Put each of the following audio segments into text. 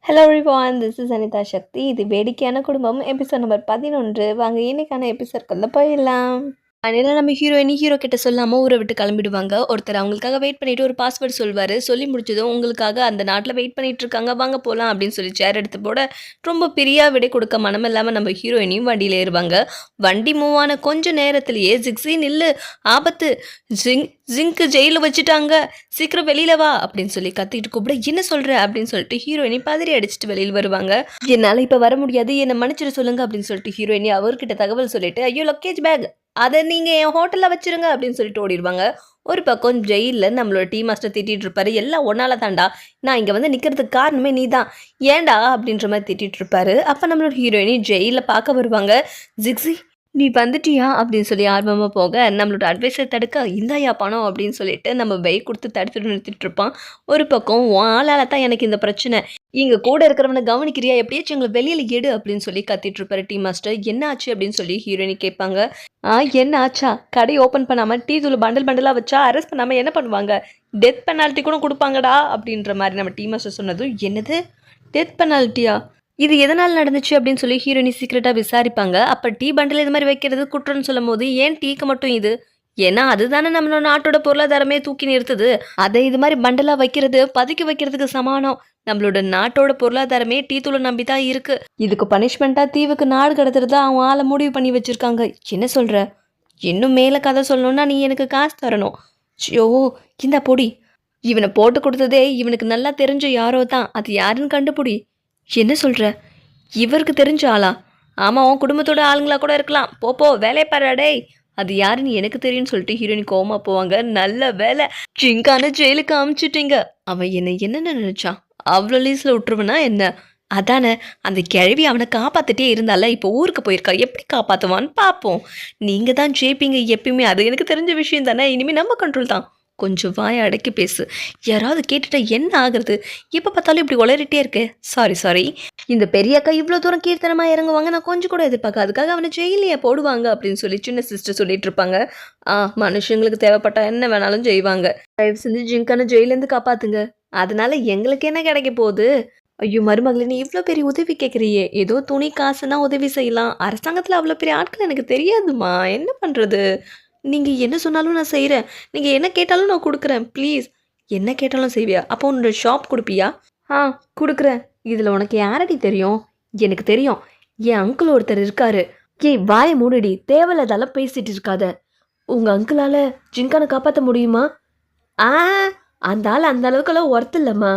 Hello everyone, this is Anitha Sakthi. இது வேடிக்கையான குடும்பம் எபிசோட் நம்பர் 11. வாங்க இன்னைக்கான எபிசோட்குள்ள போயிடலாம். அதனால நம்ம ஹீரோ கிட்ட சொல்லாமல் ஊரை விட்டு கிளம்பிடுவாங்க. ஒருத்தர் அவங்களுக்காக வெயிட் பண்ணிட்டு ஒரு பாஸ்வேர்டு சொல்வார். சொல்லி முடிச்சதும் உங்களுக்காக அந்த நாட்டில் வெயிட் பண்ணிட்டு இருக்காங்க, வாங்க போகலாம் அப்படின்னு சொல்லி சேர் எடுத்து போட ரொம்ப பிரியா விடை கொடுக்க மனம் இல்லாமல் நம்ம ஹீரோயினையும் வண்டியில் ஏறுவாங்க. வண்டி மூவ் ஆன கொஞ்சம் நேரத்திலேயே ஜிக்ஸின் இல்லை ஆபத்து, ஜிங்க்கு ஜெயிலில் வச்சுட்டாங்க, சீக்கிரம் வெளியில வா அப்படின்னு சொல்லி கத்திட்டு கூப்பிட என்ன சொல்ற அப்படின்னு சொல்லிட்டு ஹீரோயினி பதறி அடிச்சுட்டு வெளியில் வருவாங்க. என்னால் இப்போ வர முடியாது, என்னை மன்னிச்சிட சொல்லுங்க அப்படின்னு சொல்லிட்டு ஹீரோயினி அவர்கிட்ட தகவல் சொல்லிட்டு ஐயோ லக்கேஜ் பேக் அதை நீங்கள் என் ஹோட்டலில் வச்சுருங்க அப்படின்னு சொல்லிட்டு ஓடிடுவாங்க. ஒரு பக்கம் ஜெயிலில் நம்மளோட டீ மாஸ்டர் திட்டிகிட்டு இருப்பாரு. எல்லாம் ஒன்னால தாண்டா, நான் இங்கே வந்து நிற்கிறதுக்கு காரணமே நீ தான், ஏண்டா அப்படின்ற மாதிரி திட்டிகிட்டு இருப்பாரு. அப்போ நம்மளோட ஹீரோயினி ஜெயிலில் பார்க்க வருவாங்க. ஜிக்ஸி நீ வந்துட்டியா அப்படின்னு சொல்லி ஆர்வமாக போக நம்மளோட அட்வைஸை தடுக்க இந்தாயா பணம் அப்படின்னு சொல்லிட்டு நம்ம பைக் கொடுத்து தடுத்துட்டு நிறுத்திட்டு இருப்பான். ஒரு பக்கம் ஆளால தான் எனக்கு இந்த பிரச்சனை, இங்கே கூட இருக்கிறவனை கவனிக்கிறியா, எப்படியாச்சும் எங்களை வெளியில் எடு அப்படின்னு சொல்லி கத்திட்டு இருப்பாரு டீ மாஸ்டர். என்ன ஆச்சு அப்படின்னு சொல்லி ஹீரோயினி கேட்பாங்க. என்ன ஆச்சா, கடை ஓப்பன் பண்ணாமல் டீ தூள் பண்டலாக வச்சா அரெஸ்ட் பண்ணாமல் என்ன பண்ணுவாங்க, டெத் பெனால்ட்டி கூட கொடுப்பாங்கடா அப்படின்ற மாதிரி நம்ம டீ மாஸ்டர் சொன்னதும் என்னது டெத் பெனால்ட்டியா, இது எதனால் நடந்துச்சு அப்படின்னு சொல்லி ஹீரோயினி சீக்கிரட்டாக விசாரிப்பாங்க. அப்போ டீ பண்டில் இது மாதிரி வைக்கிறது குற்றம்னு சொல்லும் போது ஏன் டீக்கு மட்டும் இது, ஏன்னா அதுதானே நம்மளோட நாட்டோட பொருளாதாரமே தூக்கி நிறுத்துது, அதை இது மாதிரி பண்டலாக வைக்கிறது பதுக்கி வைக்கிறதுக்கு சமானம். நம்மளோட நாட்டோட பொருளாதாரமே டீ தூளை நம்பி தான் இருக்கு. இதுக்கு பனிஷ்மெண்ட்டாக தீவுக்கு நாடு கடத்துறதா அவங்க ஆளை முடிவு பண்ணி வச்சிருக்காங்க. என்ன சொல்ற, இன்னும் மேலே கதை சொல்லணும்னா நீ எனக்கு காசு தரணும். ஷோ இந்த பொடி, இவனை போட்டு கொடுத்ததே இவனுக்கு நல்லா தெரிஞ்ச யாரோ தான், அது யாருன்னு கண்டுபிடி. என்ன சொல்கிற, இவருக்கு தெரிஞ்ச ஆளா, ஆமாம் உன் குடும்பத்தோட ஆளுங்களா கூட இருக்கலாம், போ வேலையை பாரு அது யாருன்னு எனக்கு தெரியும்னு சொல்லிட்டு ஹீரோயின் கோமா போவாங்க. நல்ல வேலை ஜிங்கான ஜெயிலுக்கு அமுச்சிட்டீங்க. அவன் என்ன நினைச்சான், அவ்வளோ லீஸில் விட்டுருவனா என்ன, அதானே அந்த கிழவி அவனை காப்பாற்றிட்டே இருந்தால, இப்போ ஊருக்கு போயிருக்கா, எப்படி காப்பாற்றுவான்னு பார்ப்போம். நீங்கள் தான் ஜெயிப்பீங்க எப்பயுமே, அது எனக்கு தெரிஞ்ச விஷயம் தானே, இனிமேல் நம்ம கண்ட்ரோல் தான். கொஞ்சம் வாயை அடக்கி பேசு, யாராவது கேட்டுட்டா என்ன ஆகுறது, எப்போ பார்த்தாலும் இப்படி உளறிட்டே இருக்கு. சாரி இந்த பெரிய அக்கா இவ்வளோ தூரம் கீர்த்தனமாக இறங்குவாங்க நான் கொஞ்சம் கூட எதிர்பார்க்க, அதுக்காக அவனை ஜெயிலையே போடுவாங்க அப்படின்னு சொல்லி சின்ன சிஸ்டர் சொல்லிட்டு இருப்பாங்க. மனுஷங்களுக்கு தேவைப்பட்டா என்ன வேணாலும் செய்வாங்க, தயவு செஞ்சு ஜிங்கான ஜெயிலேருந்து காப்பாத்துங்க, அதனால எங்களுக்கு என்ன கிடைக்க போகுது. ஐயோ மருமகளே, நீ இவ்வளோ பெரிய உதவி கேட்குறியே, ஏதோ துணி காசுன்னா உதவி செய்யலாம், அரசாங்கத்தில் அவ்வளோ பெரிய ஆட்கள் எனக்கு தெரியாதுமா, என்ன பண்ணுறது, நீங்கள் என்ன சொன்னாலும் நான் செய்கிறேன், நீங்கள் என்ன கேட்டாலும் நான் கொடுக்குறேன், ப்ளீஸ். என்ன கேட்டாலும் செய்வியா, அப்போ உன்னோட ஷாப் கொடுப்பியா, கொடுக்குறேன். இதில் உனக்கு யாரடி தெரியும், எனக்கு தெரியும், என் அங்கிள் ஒருத்தர் இருக்காரு. வாயை மூடடி, தேவையில்லாதெல்லாம் பேசிட்டு இருக்காத. உங்கள் அங்கிளால் ஜிங்கானை காப்பாற்ற முடியுமா, அந்த ஆள் அந்த அளவுக்கெல்லாம் ஒர்த்து இல்லைம்மா.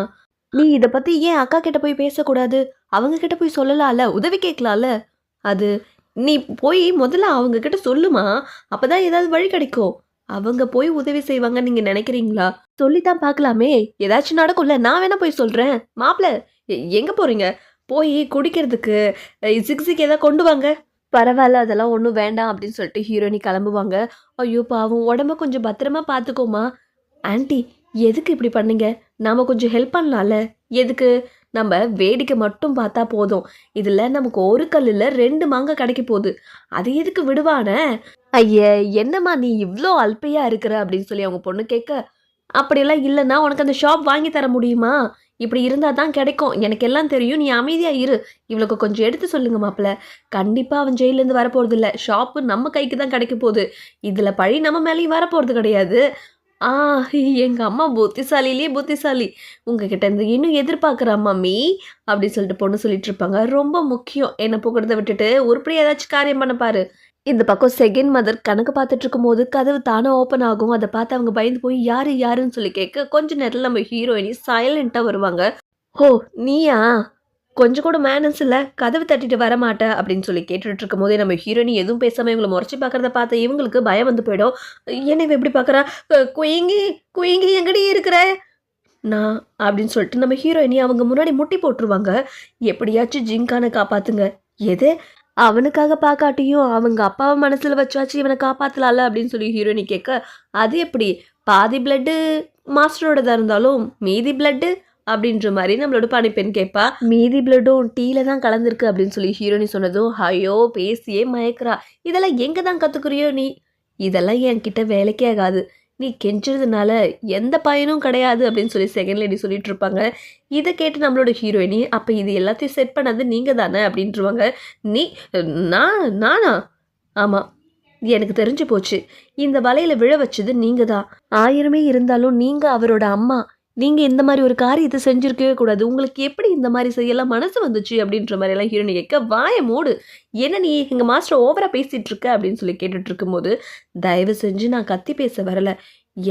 நீ இதை பற்றி ஏன் அக்கா கிட்ட போய் பேசக்கூடாது, அவங்க கிட்ட போய் சொல்லலாம்ல, உதவி கேட்கலாம்ல. அது நீ போய் முதல்ல அவங்க கிட்ட சொல்லுமா, அப்பதான் ஏதாவது வழி கிடைக்கும். அவங்க போய் உதவி செய்வாங்க நீங்க நினைக்கிறீங்களா, சொல்லித்தான் பார்க்கலாமே, ஏதாச்சும் நடக்கும்ல. நான் வேணா போய் சொல்றேன். மாப்பிள்ள எங்க போறீங்க, போய் குடிக்கிறதுக்கு சிக்ஸுக்கு ஏதாவது கொண்டு வாங்க. பரவாயில்ல அதெல்லாம் ஒன்றும் வேண்டாம் அப்படின்னு சொல்லிட்டு ஹீரோயினி கிளம்புவாங்க. ஐயோ பாவம், உடம்ப கொஞ்சம் பத்திரமா பார்த்துக்கோமா. ஆன்ட்டி எதுக்கு இப்படி பண்ணீங்க, நாம் கொஞ்சம் ஹெல்ப் பண்ணலாம்ல. எதுக்கு, நம்ம வேடிக்கை மட்டும் பார்த்தா போதும், இதில் நமக்கு ஒரு கல்லில் 2 மாங்காய் கிடைக்க போகுது, அது எதுக்கு விடுவானே. ஐயே என்னம்மா நீ இவ்வளோ அல்பையாக இருக்கிற அப்படின்னு சொல்லி அவங்க பொண்ணு கேட்க, அப்படியெல்லாம் இல்லைன்னா உனக்கு அந்த ஷாப் வாங்கி தர முடியுமா, இப்படி இருந்தால் தான் கிடைக்கும், எனக்கு எல்லாம் தெரியும், நீ அமைதியாக இரு. இவளுக்கு கொஞ்சம் எடுத்து சொல்லுங்க மாப்பிள்ள, கண்டிப்பாக அவன் ஜெயிலேருந்து வரப்போகிறது இல்லை, ஷாப்பு நம்ம கைக்கு தான் கிடைக்க போகுது, இதில் பழி நம்ம மேலேயும் வரப்போகிறது கிடையாது. எங்கள் அம்மா புத்திசாலிலேயே புத்திசாலி, உங்ககிட்ட இருந்து இன்னும் எதிர்பார்க்குறா மம்மி அப்படின்னு சொல்லிட்டு பொண்ணு சொல்லிட்டு இருப்பாங்க. ரொம்ப முக்கியம், என்னை போக்குறத விட்டுட்டு உருப்படியாக ஏதாச்சும் காரியம் பண்ண பாரு. இந்த பக்கம் செகண்ட் மதர் கணக்கு பார்த்துட்டு இருக்கும் போது கதவு தானே ஓப்பன் ஆகும். அதை பார்த்து அவங்க பயந்து போய் யாருன்னு சொல்லி கேட்க கொஞ்ச நேரத்தில் நம்ம ஹீரோயினி சைலண்ட்டாக வருவாங்க. ஓ நீயா, கொஞ்சம் கூட மேனஸ் இல்லை, கதவு தட்டிட்டு வர மாட்டேன் அப்படின்னு சொல்லி கேட்டுட்டு இருக்கும் போதே நம்ம ஹீரோயினி எதுவும் பேசாமல் இவங்களை முறைச்சி பார்க்குறத பார்த்து இவங்களுக்கு பயம் வந்து போயிடும். என்ன எப்படி பார்க்குறா, குயங்கி எங்கடி இருக்கிற நான் அப்படின்னு சொல்லிட்டு நம்ம ஹீரோயினி அவங்க முன்னாடி முட்டி போட்டுருவாங்க. எப்படியாச்சும் ஜிங்கானை காப்பாத்துங்க, எது அவனுக்காக பார்க்காட்டியும் அவங்க அப்பாவை மனசில் வச்சாச்சு இவனை காப்பாற்றலாம்ல அப்படின்னு சொல்லி ஹீரோயினி கேட்க, அது எப்படி, பாதி பிளட்டு மாஸ்டரோடதாக இருந்தாலும் மீதி பிளட்டு அப்படின்ற மாதிரி நம்மளோட பணிப்பெண் கேட்பா. மீதி பிளட்டும் டீல தான் கலந்துருக்கு அப்படின்னு சொல்லி ஹீரோயினி சொன்னதும் ஐயோ பேசியே மயக்கிறா. இதெல்லாம் எங்கே தான் கற்றுக்குறியோ நீ, இதெல்லாம் என்கிட்ட வேலைக்கே ஆகாது, நீ கெஞ்சறதுனால எந்த பயனும் கிடையாது அப்படின்னு சொல்லி செகண்ட் லேடி சொல்லிட்டு இருப்பாங்க. இதை கேட்டு நம்மளோட ஹீரோயினி, அப்போ இது எல்லாத்தையும் செட் பண்ணது நீங்கள் தானே அப்படின்ட்டுருவாங்க. நீ நானா? ஆமாம், எனக்கு தெரிஞ்சு போச்சு. இந்த வலையில் விழ வச்சது நீங்கள் தான். 1000மே இருந்தாலும் நீங்கள் அவரோட அம்மா. நீங்கள் இந்த மாதிரி ஒரு காரியத்தை செஞ்சுருக்கவே கூடாது. உங்களுக்கு எப்படி இந்த மாதிரி செய்யலாம் மனசு வந்துச்சு அப்படின்ற மாதிரியெல்லாம் ஹீரோயினி கேட்க, வாயை மூடு, என்ன நீ எங்கள் மாஸ்டர் ஓவராக பேசிகிட்டு இருக்க அப்படின்னு சொல்லி கேட்டுட்டு இருக்கும்போது, தயவு செஞ்சு நான் கத்தி பேச வரல,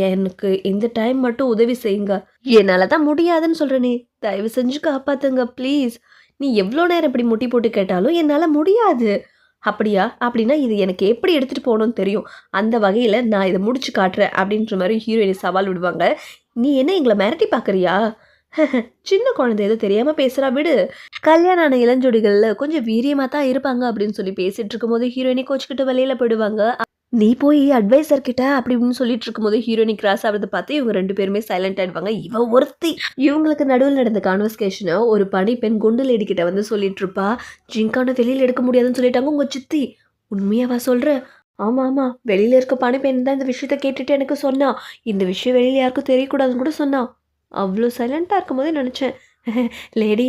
எனக்கு இந்த டைம் மட்டும் உதவி செய்யுங்க. என்னால் தான் முடியாதுன்னு சொல்கிறேனே, தயவு செஞ்சு காப்பாற்றுங்க ப்ளீஸ். நீ எவ்வளோ நேரம் இப்படி முட்டி போட்டு கேட்டாலும் என்னால் முடியாது. அப்படியா? அப்படின்னா இது எனக்கு எப்படி எடுத்துகிட்டு போகணும்னு தெரியும். அந்த வகையில் நான் இதை முடிச்சு காட்டுறேன் அப்படின்ற மாதிரி ஹீரோயினி சவால் விடுவாங்க. நீ என்ன எங்களை மிரட்டி பார்க்குறியா? சின்ன குழந்தை ஏதோ தெரியாமல் பேசுகிறா, விடு. கல்யாணம் ஆன இளஞ்சோடிகளில் கொஞ்சம் வீரியமாக தான் இருப்பாங்க அப்படின்னு சொல்லி பேசிகிட்டு இருக்கும்போது ஹீரோயினி கோச்சிக்கிட்டு வெளியில் போயிடுவாங்க. நீ போய் அட்வைசர் கிட்ட அப்படி இப்படின்னு சொல்லிட்டு இருக்கும்போது ஹீரோயினி கிராஸ் ஆகிறத பார்த்து இவங்க 2 பேருமே சைலண்ட் ஆயிடுவாங்க. இவ ஒருத்தி. இவங்களுக்கு நடுவில் நடந்த கான்வர்சேஷனை ஒரு பணிப்பெண் குண்டு லேடி கிட்ட வந்து சொல்லிட்டு இருப்பா. ஜிங்கான வெளியில் எடுக்க முடியாதுன்னு சொல்லிட்டாங்க உங்க சித்தி. உண்மையாவா சொல்ற? ஆமாம் ஆமாம், வெளியில் இருக்க பணிப்பெண் தான் இந்த விஷயத்த கேட்டுட்டு எனக்கு சொன்னா. இந்த விஷயம் வெளியில் யாருக்கும் தெரியக்கூடாதுன்னு கூட சொன்னா. அவ்வளோ சைலண்ட்டாக இருக்கும்போதே நினச்சேன், லேடி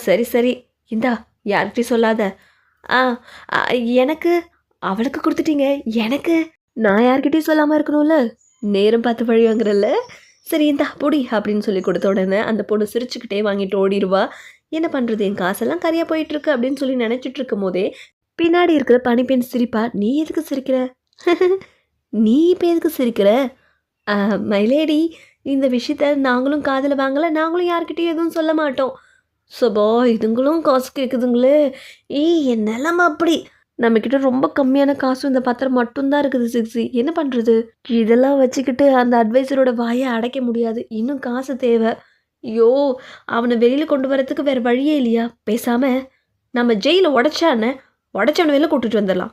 சரி சரி இந்தா, யார்கிட்டையும் சொல்லாத. ஆ எனக்கு அவளுக்கு கொடுத்துட்டீங்க, எனக்கு நான் யார்கிட்டையும் சொல்லாமல் இருக்கணும்ல, நேரம் பார்த்து வழி வாங்குறல்ல. சரி இந்தா பொடி அப்படின்னு சொல்லி கொடுத்த உடனே அந்த பொண்ணு சிரிச்சுக்கிட்டே வாங்கிட்டு ஓடிடுவா. என்ன பண்ணுறது, என் காசெல்லாம் கரையாக போயிட்டுருக்கு அப்படின்னு சொல்லி நினச்சிட்டு இருக்கும் போதே பின்னாடி இருக்கிற பனிப்பெண் சிரிப்பா. நீ எதுக்கு சிரிக்கிற? நீ இப்போ எதுக்கு சிரிக்கிற? மைலேடி, இந்த விஷயத்த நாங்களும் காதில் வாங்கலை, நாங்களும் யார்கிட்டையும் எதுவும் சொல்ல மாட்டோம். சபா, இதுங்களும் காசு கேட்குதுங்களே. என் நிலமை அப்படி. நம்மக்கிட்ட ரொம்ப கம்மியான காசும் இந்த பத்திரம் மட்டும்தான் இருக்குது சிக்ஸி. என்ன பண்ணுறது? இதெல்லாம் வச்சுக்கிட்டு அந்த அட்வைசரோட வாயை அடைக்க முடியாது. இன்னும் காசு தேவை. ஐயோ, அவனை வெளியில் கொண்டு வரத்துக்கு வேறு வழியே இல்லையா? பேசாமல் நம்ம ஜெயிலில் உடச்சவனை வெளில கூட்டிட்டு வந்துடலாம்.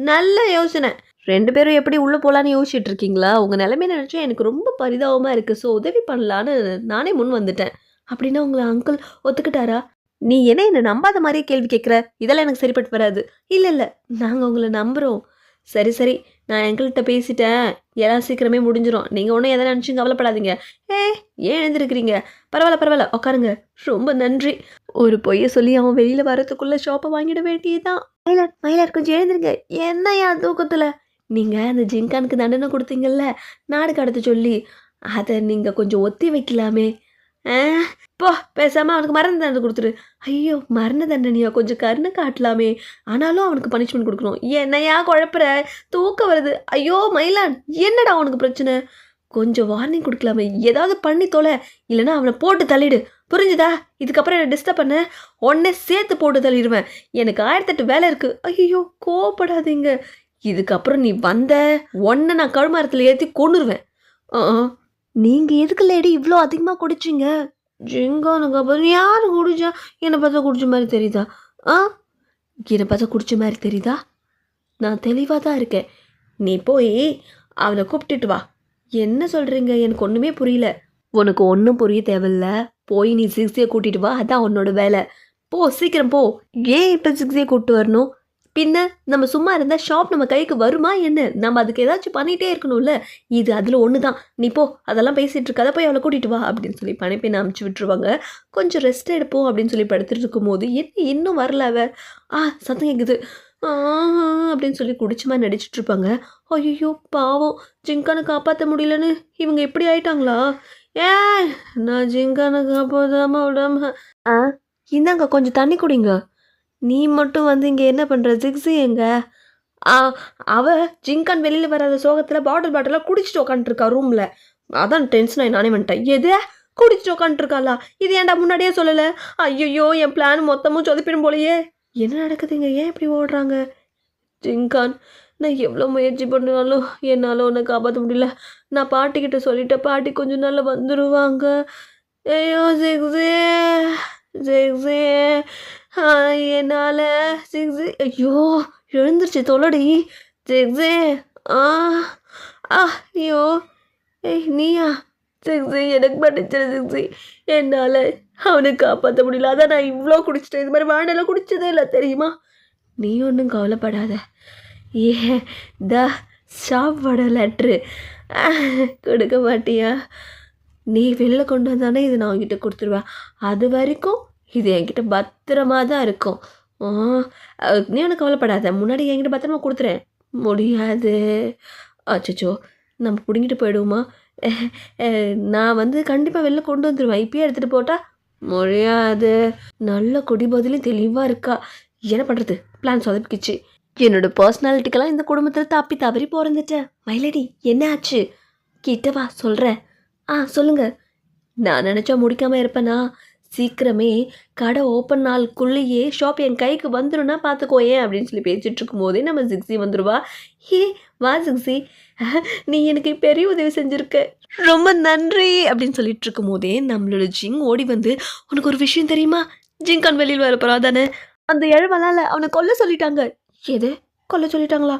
நல்ல யோசனை. 2 பேரும் எப்படி உள்ளே போகலான்னு யோசிச்சுட்டு இருக்கீங்களா? உங்கள் நிலைமையை நினச்சா எனக்கு ரொம்ப பரிதாபமாக இருக்குது. ஸோ உதவி பண்ணலான்னு நானே முன் வந்துட்டேன். அப்படின்னா உங்களை அங்கிள் ஒத்துக்கிட்டாரா? நீ என்னை நம்பாத மாதிரியே கேள்வி கேட்குற. இதெல்லாம் எனக்கு சரிப்பட்டு வராது. இல்லை நாங்கள் உங்களை நம்புகிறோம். சரி நான் எங்கள்கிட்ட பேசிட்டேன், எல்லாம் சீக்கிரமே முடிஞ்சிடும். நீங்கள் ஒன்றும் எதை நினச்சி கவலைப்படாதீங்க. ஏன் எழுந்திருக்கிறீங்க? பரவாயில்ல உட்காருங்க. ரொம்ப நன்றி. ஒரு பொய்யை சொல்லி அவன் வெளியில் வரத்துக்குள்ளே ஷாப்பை வாங்கிட வேண்டியதுதான். மயிலார் கொஞ்சம் எழுந்துருங்க. என்னையா தூக்கத்தில்? நீங்கள் அந்த ஜிங்கானுக்கு தண்டனை கொடுத்தீங்கல்ல, நாடு கடத்த சொல்லி, அதை நீங்கள் கொஞ்சம் ஒத்தி வைக்கலாமே. போ, பேசாமல் அவனுக்கு மரண தண்டனை கொடுத்துரு. ஐயோ, மரண தண்டனையா? கொஞ்சம் கருணை காட்டலாமே. ஆனாலும் அவனுக்கு பனிஷ்மெண்ட் கொடுக்கணும். என்னையா குழப்புற? தூக்கம் வருது. ஐயோ மயிலான், என்னடா அவனுக்கு பிரச்சனை? கொஞ்சம் வார்னிங் கொடுக்கலாமே. ஏதாவது பண்ணி தொலை, இல்லைன்னா அவனை போட்டு தள்ளிடு. புரிஞ்சுதா? இதுக்கப்புறம் என்னை டிஸ்டர்ப் பண்ண உடனே சேர்த்து போட்டு தள்ளிடுவேன். எனக்கு 1008 வேலை இருக்குது. ஐயோ, கோவப்படாதீங்க. இதுக்கப்புறம் நீ வந்த உடனே நான் கழுமரத்தில் ஏற்றி கொண்டுருவேன். நீங்கள் எதுக்கு லேடி இவ்வளோ அதிகமாக குடிச்சிங்க? ஜிங்கானுக்கு அப்புறம் யார் குடிச்சா? என்னை பார்த்தா குடிச்ச மாதிரி தெரியுதா? என்னை பார்த்தா குடிச்ச மாதிரி தெரியுதா? நான் தெளிவாக தான் இருக்கேன். நீ போய் அவனை கூப்பிட்டுட்டு வா. என்ன சொல்கிறீங்க? எனக்கு ஒன்றுமே புரியல. உனக்கு ஒன்றும் புரிய தேவையில்ல. போய் நீ சிக்ஸியை கூட்டிகிட்டு வா, அதான் உன்னோட வேலை. போ, சீக்கிரம் போ. ஏன் இப்போ சிக்ஸியை கூப்பிட்டு வரணும்? பின்ன நம்ம சும்மா இருந்தால் ஷாப் நம்ம கைக்கு வருமா என்ன? நம்ம அதுக்கு ஏதாச்சும் பண்ணிகிட்டே இருக்கணும்ல. இது அதில் ஒன்று தான். நீ போ, அதெல்லாம் பேசிகிட்டு இருக்காத, போய் அவளை கூட்டிகிட்டு வா அப்படின்னு சொல்லி பணிப்பெண்ணை அமுச்சு விட்டுருவாங்க. கொஞ்சம் ரெஸ்ட் எடுப்போம் அப்படின்னு சொல்லி படுத்துட்டு இருக்கும்போது, என்ன இன்னும் வரல அவ? சத்தம் கேட்குது அப்படின்னு சொல்லி குடிச்ச மாதிரி நடிச்சிட்ருப்பாங்க. ஐயோ பாவம், ஜிங்கானை காப்பாற்ற முடியலன்னு இவங்க எப்படி ஆயிட்டாங்களா? நான் ஜிங்கானை காப்பாற்றாம விடாம. இந்தாங்க கொஞ்சம் தண்ணி குடிங்க. நீ மட்டும் வந்து இங்கே என்ன பண்ணுற? சிக்ஸி எங்க? அவ ஜிங்கான் வெளியில் வராத சோகத்தில் பாட்டிலாக குடிச்சிட்டு உக்காண்ட்ருக்கா ரூமில். அதான் டென்ஷன் ஆகி நானே வந்துட்டேன். எது குடிச்சிட்டு உக்காண்ட்ருக்காளா? இது ஏன்டா முன்னாடியே சொல்லலை? ஐயோ, என் பிளான் மொத்தமும் சொதப்பிடும் போலையே. என்ன நடக்குதுங்க? ஏன் இப்படி ஓடுறாங்க? ஜிங்கான், நான் எவ்வளோ முயற்சி பண்ணாலும் என்னால் உன்னை காப்பாற்ற முடியல. நான் பாட்டிக்கிட்ட சொல்லிட்டேன், பாட்டி கொஞ்சம் நாள் வந்துடுவாங்க. ஐயோ சிக்ஸே என்னால் சிக்ஸு. ஐயோ, எழுந்துருச்சு தொலடி. சிக்ஸே ஐயோ, நீயா? சிக்ஸு, எனக்கு பண்ணிச்சிரு சிக்ஸு. என்னால் அவனை காப்பாற்ற முடியல. அதான் நான் இவ்வளோ குடிச்சிட்டேன். இது மாதிரி வாண்டெல்லாம் குடிச்சதே இல்லை தெரியுமா? நீ ஒன்றும் கவலைப்படாத. ஷாப்போட லெட்ரு கொடுக்க மாட்டியா? நீ வெளில கொண்டு வந்தானே இது நான் உங்ககிட்ட கொடுத்துருவேன். அது வரைக்கும் இது என்கிட்ட பத்திரமா தான் இருக்கும். நீ ஒன்றும் கவலைப்படாத, முன்னாடி என்கிட்ட பத்திரமா கொடுத்துறேன். முடியாது. அச்சச்சோ, நம்ம பிடுங்கிட்டு போயிடுவோமா? நான் வந்து கண்டிப்பாக வெளில கொண்டு வந்துடுவேன். இப்பயே எடுத்துகிட்டு போட்டால் முடியாது. நல்ல குடிபோதிலையும் தெளிவாக இருக்கா. என்ன பண்ணுறது, பிளான் சொதப்பிக்கிச்சு. என்னோடய பர்சனாலிட்டிக்கெல்லாம் இந்த குடும்பத்தில் தப்பி தவறி பிறந்துட்டேன். மயிலடி, என்ன ஆச்சு? கிட்ட வா, சொல்கிறேன். சொல்லுங்க. நான் நினச்சா முடிக்காமல் இருப்பேனா? சீக்கிரமே கடை ஓப்பன் நாளுக்குள்ளேயே ஷாப் என் கைக்கு வந்துடும்னா பார்த்துக்கோயேன் அப்படின்னு சொல்லி பேசிகிட்டு இருக்கும் போதே நம்ம ஜிக்ஸி வந்துடுவா. வா ஜிக்ஸி, நீ எனக்கு பெரிய உதவி செஞ்சுருக்க, ரொம்ப நன்றி அப்படின்னு சொல்லிட்டு இருக்கும் போதே நம்மளோட ஜிங் ஓடி வந்து, உனக்கு ஒரு விஷயம் தெரியுமா? ஜிங்கான் வெளியில் வர போகிறா தானே, அந்த இழவனால அவனை கொல்ல சொல்லிட்டாங்க. எது, கொல்ல சொல்லிட்டாங்களா?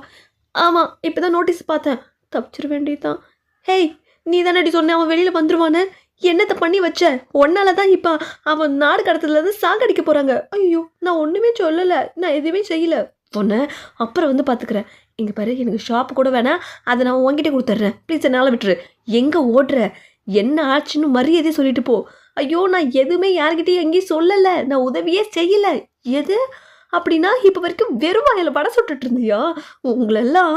ஆமாம், இப்போ தான் நோட்டீஸ் பார்த்தேன். தப்பிச்சிட வேண்டியதான். ஹேய், நீ தானடி சொன்ன அவன் வெளியில் வந்துடுவான்னு. என்னத்தை பண்ணி வச்ச? ஒன்னால தான் இப்போ அவன் நாடு கடத்துலேருந்து சாகடிக்க போகிறாங்க. ஐயோ, நான் ஒன்றுமே சொல்லலை, நான் எதுவுமே செய்யலை. பொண்ணு அப்புறம் வந்து பார்த்துக்கிறேன். இங்கே பாரு, எனக்கு ஷாப்பு கூட வேணாம், அதை நான் உங்ககிட்ட கொடுத்துட்றேன். ப்ளீஸ் என்னால் விட்டுரு. எங்கே ஓடுற? என்ன ஆச்சுன்னு மரியாதையே சொல்லிட்டு போ. ஐயோ, நான் எதுவுமே யார்கிட்டையும் எங்கேயும் சொல்லலை, நான் உதவியே செய்யலை. எது அப்படின்னா இப்போ வரைக்கும் வெறும் வாயில் படம் சுட்டுட்டு இருந்தியா? உங்களெல்லாம்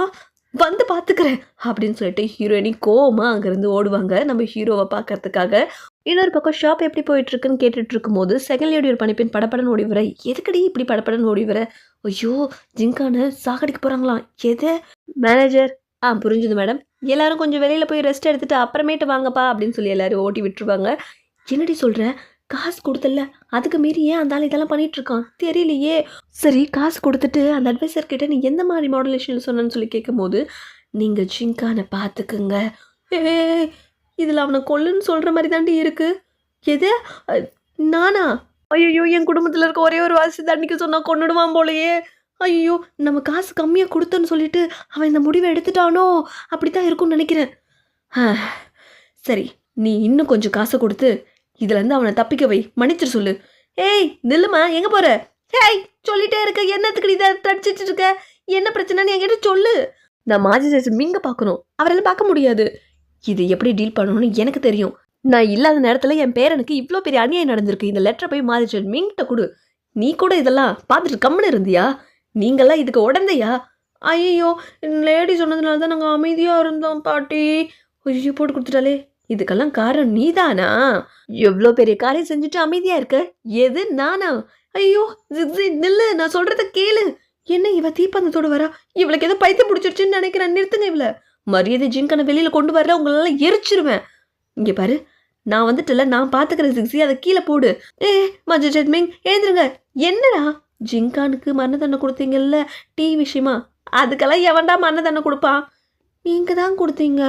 வந்து பார்த்துக்கிறேன் அப்படின்னு சொல்லிட்டு ஹீரோயினி கோவமாக அங்கேருந்து ஓடுவாங்க நம்ம ஹீரோவை பார்க்கறதுக்காக. இன்னொரு பக்கம் ஷாப் எப்படி போயிட்டுருக்குன்னு கேட்டுட்டு இருக்கும்போது செகண்ட் லேடி ஒரு பணிப்பெண் படப்படன்னு ஓடி வர. எதுக்கடி இப்படி படப்படன்னு ஓடி வர? ஐயோ, ஜிங்கானை சாகடிக்க போகிறாங்களாம். எது? மேனேஜர், புரிஞ்சுது மேடம், எல்லாரும் கொஞ்சம் வெளியில் போய் ரெஸ்ட் எடுத்துகிட்டு அப்புறமேட்டு வாங்கப்பா அப்படின்னு சொல்லி எல்லோரும் ஓட்டி விட்டுருவாங்க. என்னடி சொல்கிறேன்? காசு கொடுத்தல, அதுக்கு மீறி ஏன் அந்த ஆள் இதெல்லாம் பண்ணிகிட்ருக்கான் தெரியலையே. சரி, காசு கொடுத்துட்டு அந்த அட்வைசர்கிட்ட நீ எந்த மாதிரி மாடுலேஷன் சொன்னேன்னு சொல்லி கேட்கும்போது, நீங்கள் ஜிங்கானை பார்த்துக்குங்க. இதில் அவனை கொல்லுன்னு சொல்கிற மாதிரி தாண்டி இருக்குது. எது, நானா? ஐயோ, என் குடும்பத்தில் இருக்க ஒரே ஒரு வாசி தண்ணிக்கு சொன்னால் கொண்டுடுவான் போலையே. ஐயோ, நம்ம காசு கம்மியாக கொடுத்தோன்னு சொல்லிட்டு அவன் இந்த முடிவை எடுத்துட்டானோ? அப்படி தான் இருக்கும்னு நினைக்கிறேன். சரி, நீ இன்னும் கொஞ்சம் காசை கொடுத்து இதுலேருந்து அவனை தப்பிக்க வை, மன்னிச்சிரு சொல்லு. ஏய் நில்லுமா, எங்கே போகிற? ஏய், சொல்லிட்டே இருக்க, என்னத்துக்கு இதை தடிச்சிட்டு இருக்க? என்ன பிரச்சனைன்னு என்கிட்ட சொல்லு. நான் மாஜிஸ்ட்ரேட் மிங்க பார்க்கணும், அவரெல்லாம் பார்க்க முடியாது. இது எப்படி டீல் பண்ணணும்னு எனக்கு தெரியும். நான் இல்லாத நேரத்தில் என் பேரனுக்கு இவ்வளோ பெரிய அநியாயம் நடந்திருக்கு. இந்த லெட்டரை போய் மாஜிஸ்ட்ரேட் மிங்கிட்ட கொடு. நீ கூட இதெல்லாம் பார்த்துட்டு கம்முன்னு இருந்தியா? நீங்கள்லாம் இதுக்கு உடந்தையா? ஐயோ, லேடி சொன்னதுனால தான் நாங்கள் அமைதியாக இருந்தோம் பாட்டி. ஐயோ, போட்டு கொடுத்துட்டாலே. இதுக்கெல்லாம் காரணம் நீதானா? எவ்வளோ பெரிய காரியம் செஞ்சுட்டு அமைதியாக இருக்க. எது, நானா? ஐயோ ஜிக்ஸி, நில்லு, நான் சொல்கிறத கேளு. என்ன இவ தீப்பந்தத்தோடு வரா? இவளுக்கு ஏதோ பைத்தியம் பிடிச்சிருச்சுன்னு நினைக்கிறேன். நிறுத்துங்க இவளை. மரியாதை ஜிங்கானை வெளியில் கொண்டு வரல, உங்களெல்லாம் எரிச்சிருவேன். இங்கே பாரு, நான் வந்துட்டுல, நான் பார்த்துக்கிறேன் ஜிக்ஸி, அதை கீழே போடு. மாஜிஸ்ட்ரேட் மிங், எழுந்துருங்க. என்னடா, ஜிங்கானுக்கு மரண தண்டனை கொடுத்தீங்கல்ல டீ விஷயமா? அதுக்கெல்லாம் எவன்டா மரண தண்டனை கொடுப்பான்? நீங்கள் தான் கொடுத்தீங்க.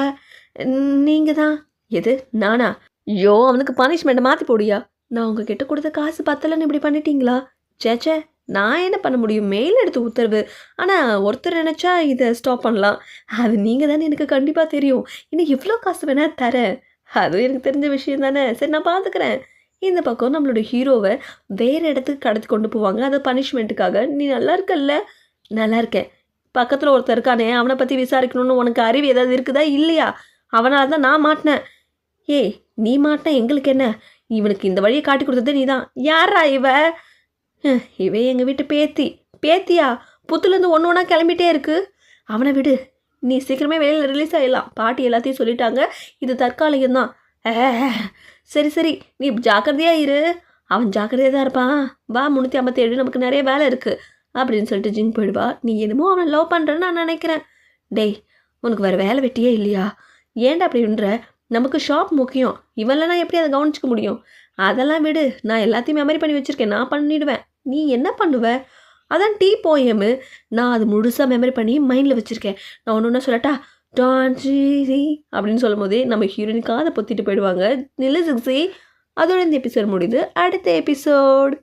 நீங்கள் தான். எது, நானா? ஐயோ, அவனுக்கு பனிஷ்மெண்ட்டை மாற்றி போடியா? நான் உங்ககிட்ட கொடுத்த காசு பத்தலன்னு இப்படி பண்ணிட்டீங்களா? சேச்சே, நான் என்ன பண்ண முடியும்? மெயில் எடுத்து உத்தரவு. ஆனால் ஒருத்தர் நினச்சா இதை ஸ்டாப் பண்ணலாம். அது நீங்கள் தானே, எனக்கு கண்டிப்பாக தெரியும். இன்னும் எவ்வளோ காசு வேணால் தரேன், அதுவும் எனக்கு தெரிஞ்ச விஷயம் தானே. சரி, நான் பார்த்துக்கிறேன். இந்த பக்கம் நம்மளோட ஹீரோவை வேறு இடத்துக்கு கடத்தி கொண்டு போவாங்க, அது பனிஷ்மெண்ட்டுக்காக. நீ நல்லா இருக்கல்ல? நல்லா இருக்கேன். பக்கத்தில் ஒருத்தர் இருக்கானே, அவனை பற்றி விசாரிக்கணும்னு உனக்கு அறிவு ஏதாவது இருக்குதா இல்லையா? அவனால் தான் நான் மாட்டினேன். ஏய், நீ மாட்டின எங்களுக்கு என்ன? இவனுக்கு இந்த வழியை காட்டி கொடுத்தது நீ தான். யாரா இவ? இவ எங்கள் வீட்டு பேத்தியா? புத்துலேருந்து ஒன்று ஒன்றா கிளம்பிட்டே இருக்கு. அவனை விடு, நீ சீக்கிரமே வெளியில் ரிலீஸ் ஆகிடலாம். பாட்டி எல்லாத்தையும் சொல்லிட்டாங்க, இது தற்காலிகம்தான். சரி சரி, நீ ஜாக்கிரதையாக இரு. அவன் ஜாக்கிரதையாக தான் இருப்பான். வா, 357, நமக்கு நிறைய வேலை இருக்குது அப்படின்னு சொல்லிட்டு ஜிங் போயிடுவா. நீ என்னமோ அவனை லவ் பண்ணுறேன்னு நான் நினைக்கிறேன். டேய், உனக்கு வேறு வேலை வெட்டியே இல்லையா? ஏன்டா அப்படின்ற? நமக்கு ஷாப் முக்கியம். இவன்லாம் எப்படி அதை கவனிச்சிக்க முடியும்? அதெல்லாம் விடு, நான் எல்லாத்தையும் மெமரி பண்ணி வச்சுருக்கேன், நான் பண்ணிவிடுவேன். நீ என்ன பண்ணுவ? அதான் டீ போயமு, நான் அது முழுசாக மெமரி பண்ணி மைண்டில் வச்சுருக்கேன். நான் ஒன்று ஒன்றா சொல்லட்டா? டான்ஸி அப்படின்னு சொல்லும் போதே நம்ம ஹீரோயினுக்காக அதை பொத்திட்டு போயிடுவாங்க. நில்லு ஜிக்ஸி. அதோட இந்த எபிசோட் முடியுது. அடுத்த எபிசோட்